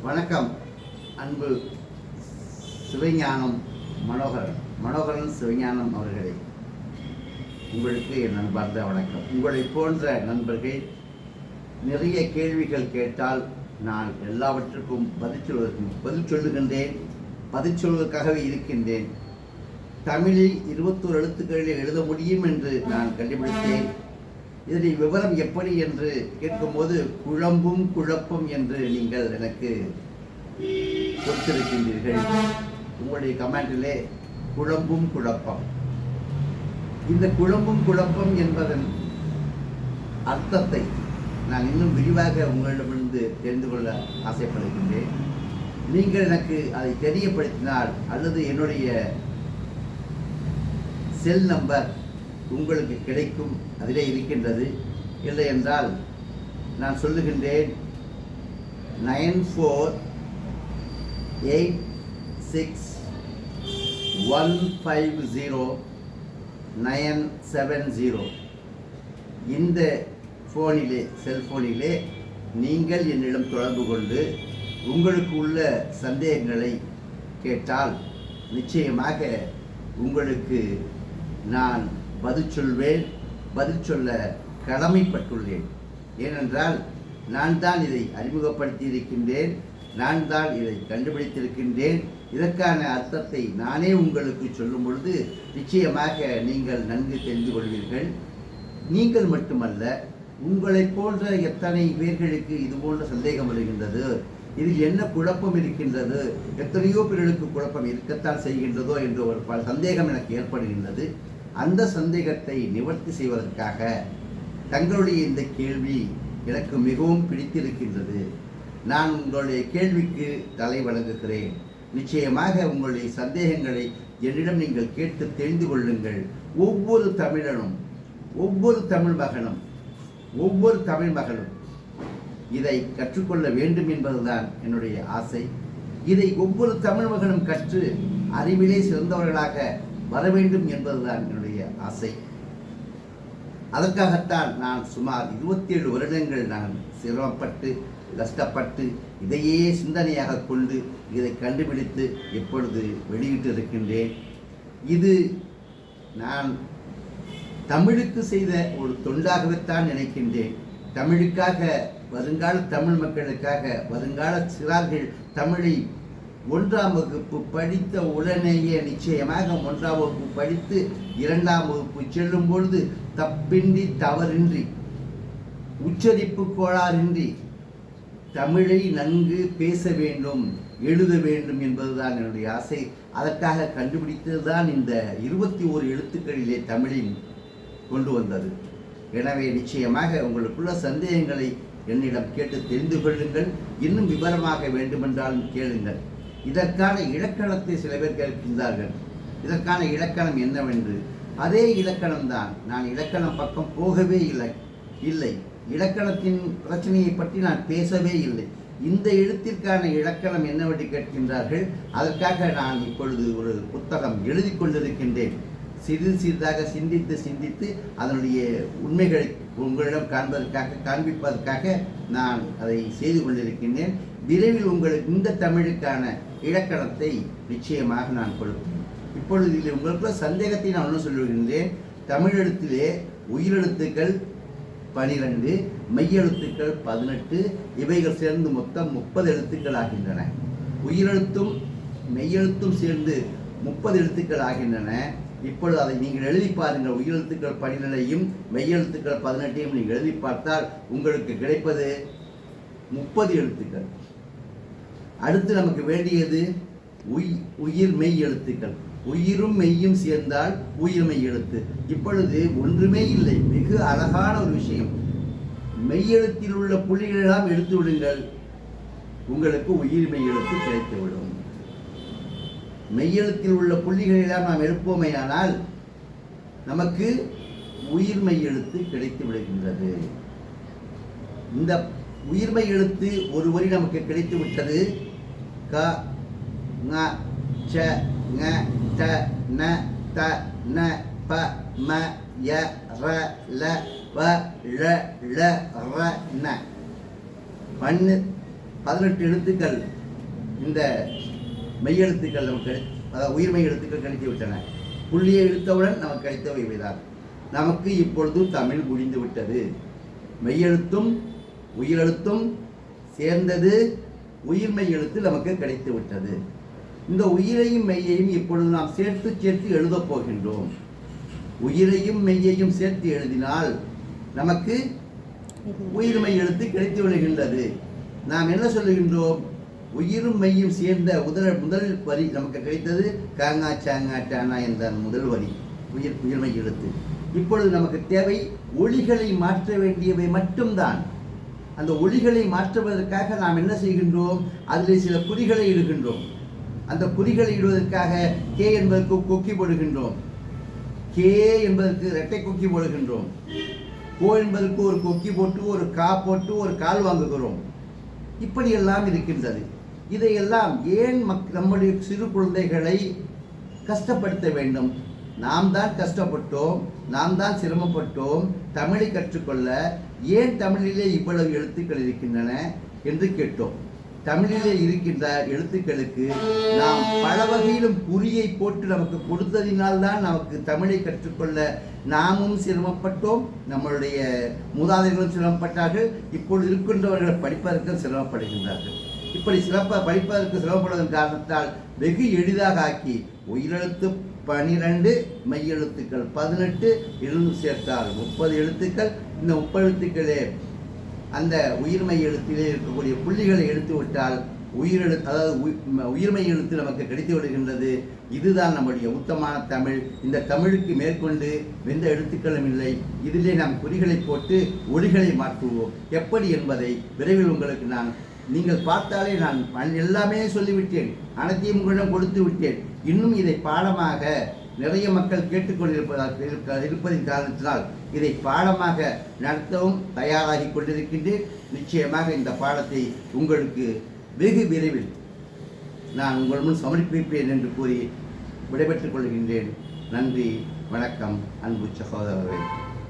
வணக்கம். அன்பு சிவஞானம் மனோகரன் சிவஞானம் அவர்களே, உங்களுக்கு என் நண்பர்ந்த வணக்கம். உங்களை போன்ற நண்பர்கள் நிறைய கேள்விகள் கேட்டால் நான் எல்லாவற்றுக்கும் பதில் சொல்லுகின்றேன். பதில் சொல்வதற்காகவே இருக்கின்றேன். தமிழில் 21 எழுத்துக்களில் எழுத முடியும் என்று நான் கண்டுபிடித்தேன். இதனை விவரம் எப்படி என்று கேட்கும்போது குழம்பும் குழப்பம் என்று நீங்கள் எனக்கு கொடுத்திருக்கின்றீர்கள். உங்களுடைய கமெண்டிலே குழம்பும் குழப்பம். இந்த குழம்பும் குழப்பம் என்பதன் அர்த்தத்தை நான் இன்னும் விரிவாக உங்களிடமிருந்து தெரிந்து கொள்ள ஆசைப்படுகின்றேன். நீங்கள் எனக்கு அதை தெரியப்படுத்தினால் அல்லது என்னுடைய செல் நம்பர் உங்களுக்கு கிடைக்கும், அதிலே இருக்கின்றது. இல்லை என்றால் நான் சொல்லுகின்றேன் 9486150970. இந்த செல்போனிலே நீங்கள் என்னிடம் தொடர்பு கொண்டு உங்களுக்கு உள்ள சந்தேகங்களை கேட்டால் நிச்சயமாக உங்களுக்கு நான் பதில் சொல்வேன். பதில் சொல்ல கடமைப்பட்டுள்ளேன். ஏனென்றால் நான் தான் இதை அறிமுகப்படுத்தி இருக்கின்றேன். நான் தான் இதை கண்டுபிடித்திருக்கின்றேன். இதற்கான அர்த்தத்தை நானே உங்களுக்கு சொல்லும் பொழுது நிச்சயமாக நீங்கள் நன்கு தெரிந்து கொள்வீர்கள். நீங்கள் மட்டுமல்ல, உங்களை போன்ற எத்தனை பேர்களுக்கு இது போன்ற சந்தேகம் வருகின்றது, இதில் என்ன குழப்பம் இருக்கின்றது, எத்தனையோ பேர்களுக்கு குழப்பம் இருக்கத்தான் செய்கின்றதோ என்ற ஒரு பல சந்தேகம் எனக்கு ஏற்படுகின்றது. அந்த சந்தேகத்தை நிவர்த்தி செய்வதற்காக தங்களுடைய இந்த கேள்வி எனக்கு மிகவும் பிடித்திருக்கின்றது. நான் உங்களுடைய கேள்விக்கு தலை வணங்குகிறேன். நிச்சயமாக உங்களுடைய சந்தேகங்களை என்னிடம் நீங்கள் கேட்டு தெரிந்து கொள்ளுங்கள். ஒவ்வொரு தமிழனும், ஒவ்வொரு தமிழ் மகனும் இதை கற்றுக்கொள்ள வேண்டும் என்பதுதான் என்னுடைய ஆசை. இதை ஒவ்வொரு தமிழ் மகனும் கற்று அறிவிலே சிறந்தவர்களாக வர வேண்டும் என்பதுதான் என்னுடைய ஆசை. அதற்காகத்தான் நான் சுமார் 27 வருடங்கள் நான் சிரமப்பட்டு கஷ்டப்பட்டு இதையே சிந்தனையாக கொண்டு இதை கண்டுபிடித்து இப்பொழுது வெளியிட்டு இருக்கின்றேன். இது நான் தமிழுக்கு செய்த ஒரு தொண்டாகத்தான் நினைக்கின்றேன். தமிழுக்காக, வருங்கால தமிழ் மக்களுக்காக, வருங்கால சிறார்கள் தமிழை 1ஆம் வகுப்பு படித்த உடனேயே நிச்சயமாக 1ஆம் வகுப்பு படித்து 2ஆம் வகுப்பு செல்லும் பொழுது தப்பின்றி தவறின்றி உச்சரிப்பு கோளாறின்றி தமிழை நன்கு பேச வேண்டும், எழுத வேண்டும் என்பதுதான் என்னுடைய ஆசை. அதற்காக கண்டுபிடித்ததுதான் இந்த 21 எழுத்துக்களிலே தமிழை கொண்டு வந்தது. எனவே நிச்சயமாக உங்களுக்குள்ள சந்தேகங்களை என்னிடம் கேட்டு தெரிந்து கொள்ளுங்கள். இன்னும் விவரமாக வேண்டுமென்றாலும் கேளுங்கள். இதற்கான இலக்கணத்தை சில பேர் கேட்கின்றார்கள். இதற்கான இலக்கணம் என்னவென்று. அதே இலக்கணம்தான். நான் இலக்கணம் பக்கம் போகவே இல்லை. இலக்கணத்தின் பிரச்சனையை பற்றி நான் பேசவே இல்லை. இந்த எழுத்திற்கான இலக்கணம் என்னவென்று கேட்கின்றார்கள். அதற்காக நான் இப்பொழுது ஒரு புத்தகம் எழுதி கொண்டிருக்கின்றேன். சிறிதாக சிந்தித்து அதனுடைய உண்மைகளை உங்களிடம் காண்பிப்பதற்காக நான் அதை செய்து கொண்டிருக்கின்றேன். விரைவில் உங்களுக்கு இந்த தமிழுக்கான இலக்கணத்தை நிச்சயமாக நான் கொடுப்பேன். இப்பொழுது இதில் உங்களுக்கு சந்தேகத்தை நான் ஒன்று சொல்லுகின்றேன். தமிழ் எழுத்திலே உயிரெழுத்துக்கள் 12, மெய்யெழுத்துக்கள் 18, இவைகள் சேர்ந்து மொத்தம் 30 எழுத்துக்கள் ஆகின்றன. உயிரெழுத்தும் மெய்யெழுத்தும் சேர்ந்து 30 எழுத்துக்கள் ஆகின்றன. இப்பொழுது அதை நீங்கள் எழுதி பாருங்கள். உயிரெழுத்துக்கள் 12ஐயும் மெய்யெழுத்துக்கள் 18ஐயும் நீங்கள் எழுதி பார்த்தால் உங்களுக்கு கிடைப்பது 30 எழுத்துக்கள். அடுத்து நமக்கு வேண்டியது உயிர் மெய் எழுத்துக்கள். உயிரும் மெய்யும் சேர்ந்தால் உயிர்மெய் எழுத்து. இப்பொழுது ஒன்றுமே இல்லை, மிக அழகான ஒரு விஷயம். மெய்யெழுத்தில் உள்ள புள்ளிகளெல்லாம் எடுத்து விடுங்கள், உங்களுக்கு உயிர்மெய் எழுத்து கிடைத்துவிடும். மெய்யெழுத்தில் உள்ள புள்ளிகளெல்லாம் நாம் எழுப்போமேயானால் நமக்கு உயிர்மெய் எழுத்து கிடைத்து விடுகின்றது. இந்த உயிர்மெய் எழுத்து ஒரு வரி நமக்கு கிடைத்து விட்டது. க, ங, ச, ங, ட, ந, த, ந, ப, ம, ய, ர, ல, வ, ழ, ள, ர, ந. 18 எழுத்துக்கள் இந்த மெய்யெழுத்துக்கள் நமக்கு அதாவது உயிர்மெய் எழுத்துக்கள் கிடைத்து விட்டன. புள்ளியை இழுத்தவுடன் நமக்கு கிடைத்தவை இவைதான். நமக்கு இப்பொழுது தமிழ் முடிந்து விட்டது. மெய்யெழுத்தும் உயிரெழுத்தும் சேர்ந்தது உயிர்மெய் எழுத்து நமக்கு கிடைத்து விட்டது. இந்த உயிரையும் மெய்யையும் இப்பொழுது நாம் சேர்த்து சேர்த்து எழுதப் போகின்றோம். உயிரையும் மெய்யையும் சேர்த்து எழுதினால் நமக்கு உயிர்மெய் எழுத்து கிடைத்து விடுகின்றது. நாம் என்ன சொல்லுகின்றோம்? உயிரும் மெய்யும் சேர்ந்த முதல் வரி நமக்கு கிடைத்தது காங்கா சாங்கா டானா என்ற முதல் வரி உயிர்மெய் எழுத்து. இப்பொழுது நமக்கு தேவை ஒலிகளை மாற்ற வேண்டியவை மட்டும்தான். அந்த ஒலிகளை மாற்றுவதற்காக நாம் என்ன செய்கின்றோம்? அதில் சில குறிகளை இடுகின்றோம். அந்த குறிகளை இடுவதற்காக கே என்பதற்கு கொக்கி போடுகின்றோம், கே என்பதற்கு இரட்டை கொக்கி போடுகின்றோம், கோ என்பதற்கு ஒரு கொக்கி போட்டு ஒரு கா போட்டு ஒரு கால் வாங்குகிறோம். இப்படியெல்லாம் இருக்கின்றது. இதையெல்லாம் ஏன் நம்முடைய சிறு குழந்தைகளை கஷ்டப்படுத்த வேண்டும்? நாம் தான் கஷ்டப்பட்டோம், நாம் தான் சிரமப்பட்டோம் தமிழை கற்றுக்கொள்ள. ஏன் தமிழிலே இவ்வளவு எழுத்துக்கள் இருக்கின்றன என்று கேட்டோம். தமிழிலே இருக்கின்ற எழுத்துக்களுக்கு நாம் பல வகையிலும் குறியை போட்டு நமக்கு கொடுத்ததினால்தான் நமக்கு தமிழை கற்றுக்கொள்ள நாமும் சிரமப்பட்டோம், நம்மளுடைய மூதாதைகளும் சிரமப்பட்டார்கள், இப்பொழுது இருக்கின்றவர்கள் படிப்பதற்கு சிரமப்படுகின்றார்கள். இப்படி படிப்பதற்கு சிரமப்படுவதன் காரணத்தால் வெகு எளிதாக ஆக்கி உயிரெழுத்து 12 மெய்யெழுத்துக்கள் 18 எழுந்து சேர்த்தால் 30 எழுத்துக்கள். இந்த 30 எழுத்துக்களே அந்த உயிர்மெய் எழுத்திலே இருக்கக்கூடிய புள்ளிகளை எடுத்து விட்டால் அதாவது உயிர்மெய் எழுத்து நமக்கு கிடைத்து விடுகின்றது. இதுதான் நம்முடைய உத்தமான தமிழ். இந்த தமிழுக்கு மேற்கொண்டு எந்த எழுத்துக்களும் இல்லை. இதிலே நாம் குறிகளை போட்டு ஒலிகளை மாற்றுவோம். எப்படி என்பதை விரைவில் உங்களுக்கு நீங்கள் பார்த்தாலே நான் எல்லாமே சொல்லிவிட்டேன், அனைத்தையும் உங்களிடம் கொடுத்து விட்டேன். இன்னும் இதை பாடமாக நிறைய மக்கள் இருப்பதின் காரணத்தினால் இதை பாடமாக நடத்தவும் தயாராகி கொண்டிருக்கின்றேன். நிச்சயமாக இந்த பாடத்தை உங்களுக்கு வெகு விரைவில் நான் உங்கள் முன் சமர்ப்பிப்பேன் என்று கூறி விடைபெற்றுக் கொள்கின்றேன். நன்றி, வணக்கம், அன்பு சகோதரர்களே.